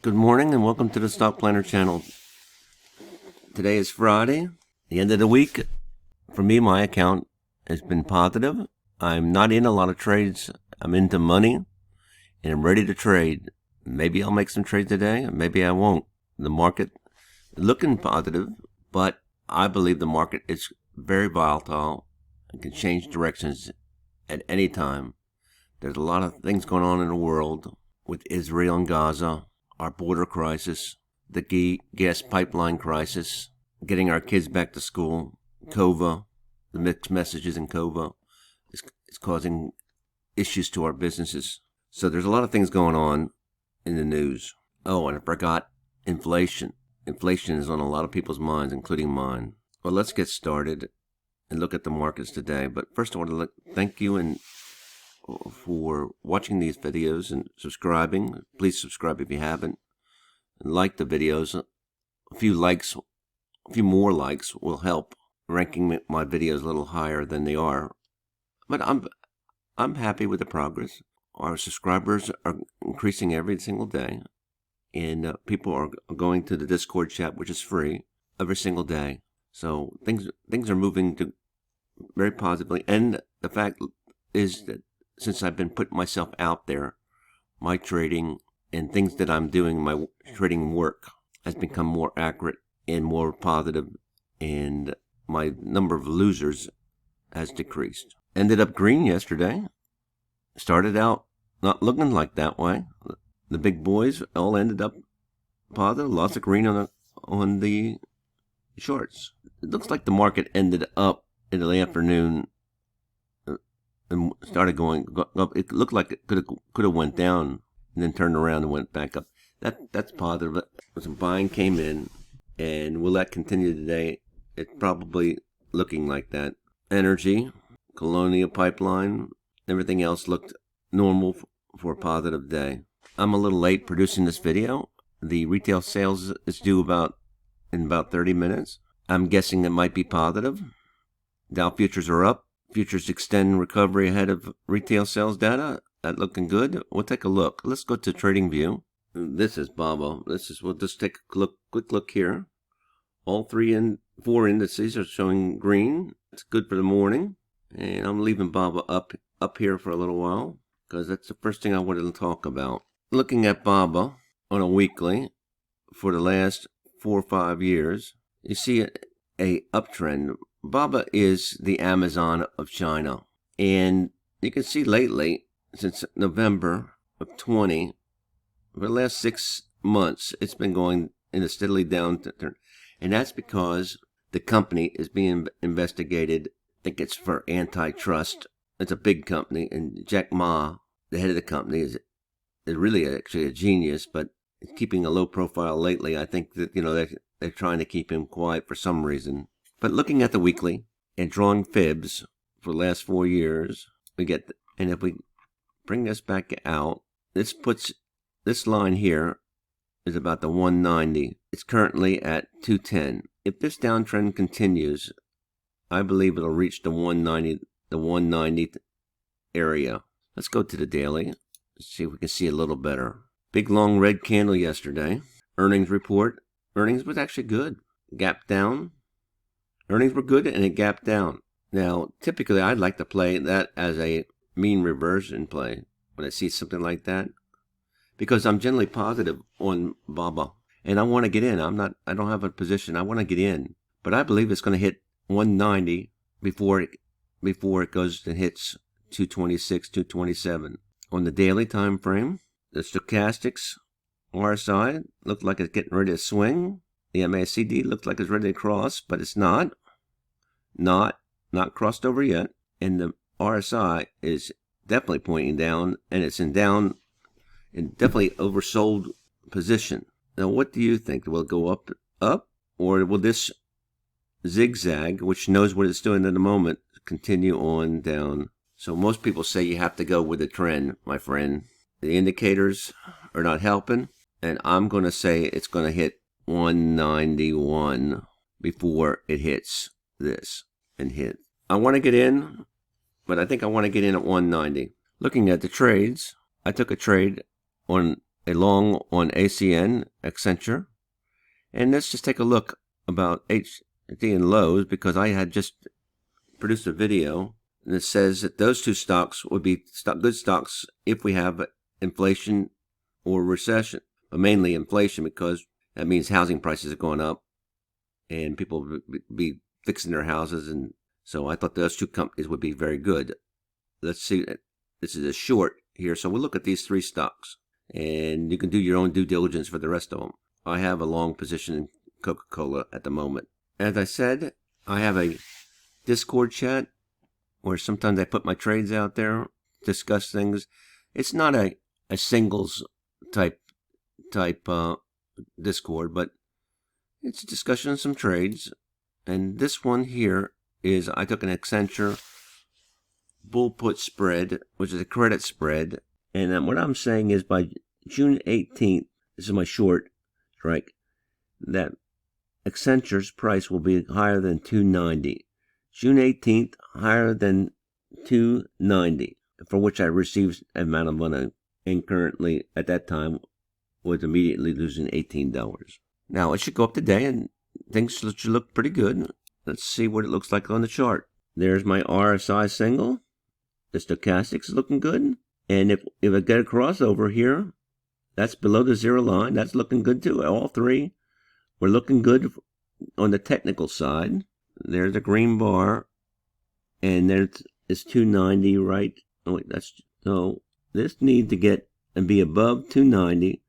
Good morning and welcome to the Stock Planner channel. Today is Friday, the end of the week. For me, my account has been positive. I'm not in a lot of trades. I'm into money and I'm ready to trade. Maybe I'll make some trades today, maybe I won't. The market is looking positive, but I believe the market is very volatile and can change directions at any time. There's a lot of things going on in the world with Israel and Gaza, our border crisis, the gas pipeline crisis, getting our kids back to school, COVA, the mixed messages in COVA is causing issues to our businesses. So there's a lot of things going on in the news. Oh, and I forgot inflation. Inflation is on a lot of people's minds, including mine. Well, let's get started and look at the markets today. But first I want to thank you for watching these videos and subscribing. Please subscribe if you haven't, and like the videos. A few more likes will help ranking my videos a little higher than they are. But I'm happy with the progress. Our subscribers are increasing every single day, and people are going to the Discord chat, which is free, every single day. So things are moving very positively. And the fact is that since I've been putting myself out there, my trading and things that I'm doing, my trading work has become more accurate and more positive, and my number of losers has decreased. Ended up green yesterday. Started out not looking like that way. The big boys all ended up positive. Lots of green on the shorts. It looks like the market ended up in the afternoon and started going up. It looked like it could have went down and then turned around and went back up. That's positive. Some buying came in, and will that continue today? It's probably looking like that. Energy, Colonial Pipeline, everything else looked normal for a positive day. I'm a little late producing this video. The retail sales is due in about 30 minutes. I'm guessing it might be positive. Dow futures are up. Futures extend recovery ahead of retail sales data. That looking good. We'll take a look. Let's go to TradingView. This is BABA. We'll just take a quick look here. All 4 indices are showing green. It's good for the morning. And I'm leaving BABA up here for a little while, because that's the first thing I wanted to talk about. Looking at BABA on a weekly for the last 4 or 5 years, you see a uptrend. BABA is the Amazon of China, and you can see lately, since November of 20, for the last 6 months, it's been going in a steadily downturn, and that's because the company is being investigated. I think it's for antitrust. It's a big company, and Jack Ma, the head of the company, is really actually a genius, but he's keeping a low profile lately. I think that they're trying to keep him quiet for some reason. But looking at the weekly and drawing fibs for the last 4 years, we get, and if we bring this back out, this line here is about the 190. It's currently at 210. If this downtrend continues, I believe it'll reach the 190 area. Let's go to the daily. Let's see if we can see a little better. Big long red candle yesterday. Earnings report. Earnings was actually good. Gap down. Earnings were good and it gapped down. Now, typically I'd like to play that as a mean reversion play when I see something like that, because I'm generally positive on BABA and I want to get in. I don't have a position. I want to get in, but I believe it's going to hit 190 before it goes and hits 226, 227. On the daily time frame, the stochastics RSI looked like it's getting ready to swing. The MACD looked like it's ready to cross, but it's not crossed over yet. And the RSI is definitely pointing down, and it's in definitely oversold position. Now, what do you think? Will it go up, or will this zigzag, which knows what it's doing at the moment, continue on down? So most people say you have to go with the trend, my friend. The indicators are not helping, and I'm going to say it's going to hit 191 before it hits this and hit. I want to get in, but I think I want to get in at 190. Looking at the trades, I took a trade on a long on ACN, Accenture. And let's just take a look about HT and Lowe's, because I had just produced a video that says that those two stocks would be good stocks if we have inflation or recession, but mainly inflation, because that means housing prices are going up and people will be fixing their houses. And so I thought those two companies would be very good. Let's see. This is a short here. So we'll look at these three stocks, and you can do your own due diligence for the rest of them. I have a long position in Coca-Cola at the moment. As I said, I have a Discord chat where sometimes I put my trades out there, discuss things. It's not a singles type Discord, but it's a discussion of some trades. And this one here is, I took an Accenture bull put spread, which is a credit spread. And what I'm saying is by June 18th, this is my short strike, that Accenture's price will be higher than 290. June 18th, higher than 290, for which I received an amount of money, and currently at that time was immediately losing $18. Now it should go up today, and things should look pretty good. Let's see what it looks like on the chart. There's my RSI single. The stochastics is looking good. And if I get a crossover here, that's below the zero line. That's looking good too. All three were looking good on the technical side. There's a green bar, and there's 290, right? Oh wait, so this needs to get and be above 290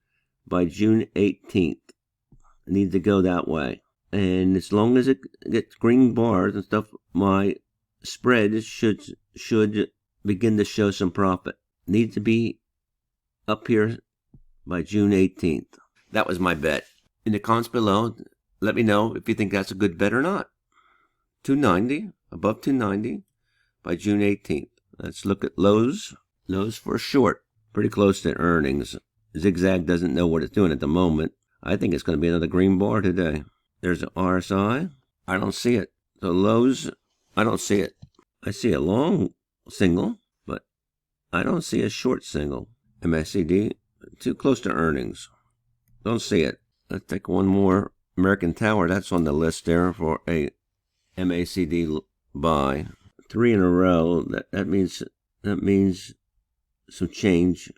by June 18th. It needs to go that way. And as long as it gets green bars and stuff, my spread should begin to show some profit. Needs to be up here by June 18th. That was my bet. In the comments below, let me know if you think that's a good bet or not. 290, above 290 by June 18th. Let's look at Lowe's. Lowe's for a short, pretty close to earnings. Zigzag doesn't know what it's doing at the moment. I think it's going to be another green bar today. There's an RSI. I don't see it. So Lowe's, I don't see it. I see a long single, but I don't see a short single. MACD, too close to earnings. Don't see it. Let's take one more. American Tower, that's on the list there for a MACD buy. 3 in a row. That means some change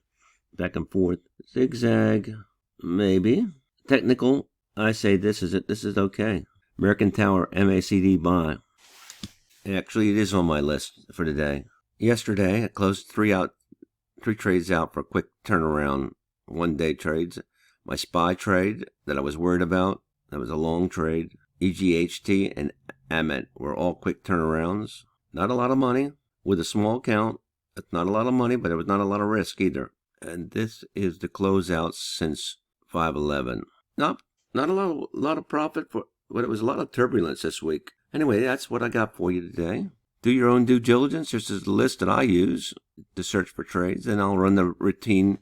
back and forth. Zigzag, maybe. Technical, I say this is it. This is okay. American Tower MACD buy. Actually, it is on my list for today. Yesterday, I closed three trades out for quick turnaround, one-day trades. My SPY trade that I was worried about, that was a long trade. EGHT and AMT were all quick turnarounds. Not a lot of money with a small account. It's not a lot of money, but it was not a lot of risk either. And this is the closeout since 5/11. Not a lot of profit, but it was a lot of turbulence this week. Anyway, that's what I got for you today. Do your own due diligence. This is the list that I use to search for trades. And I'll run the routine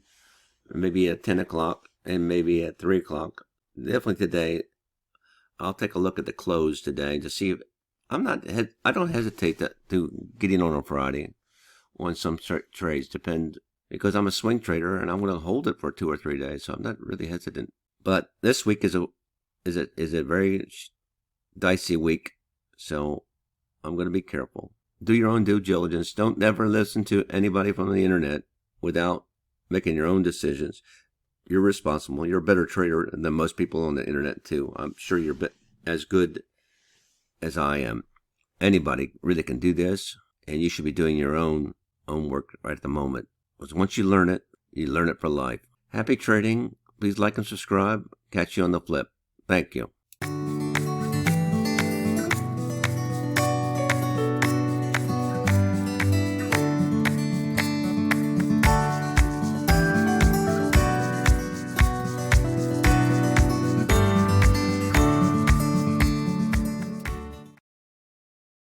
maybe at 10 o'clock and maybe at 3 o'clock. Definitely today, I'll take a look at the close today to see if I don't hesitate to get in on a Friday on some trades, because I'm a swing trader and I'm going to hold it for 2 or 3 days, so I'm not really hesitant. But this week is a very dicey week, so I'm going to be careful. Do your own due diligence. Don't never listen to anybody from the internet without making your own decisions. You're responsible. You're a better trader than most people on the internet too. I'm sure you're as good as I am. Anybody really can do this, and you should be doing your own work right at the moment. Because once you learn it for life. Happy trading. Please like and subscribe. Catch you on the flip. Thank you.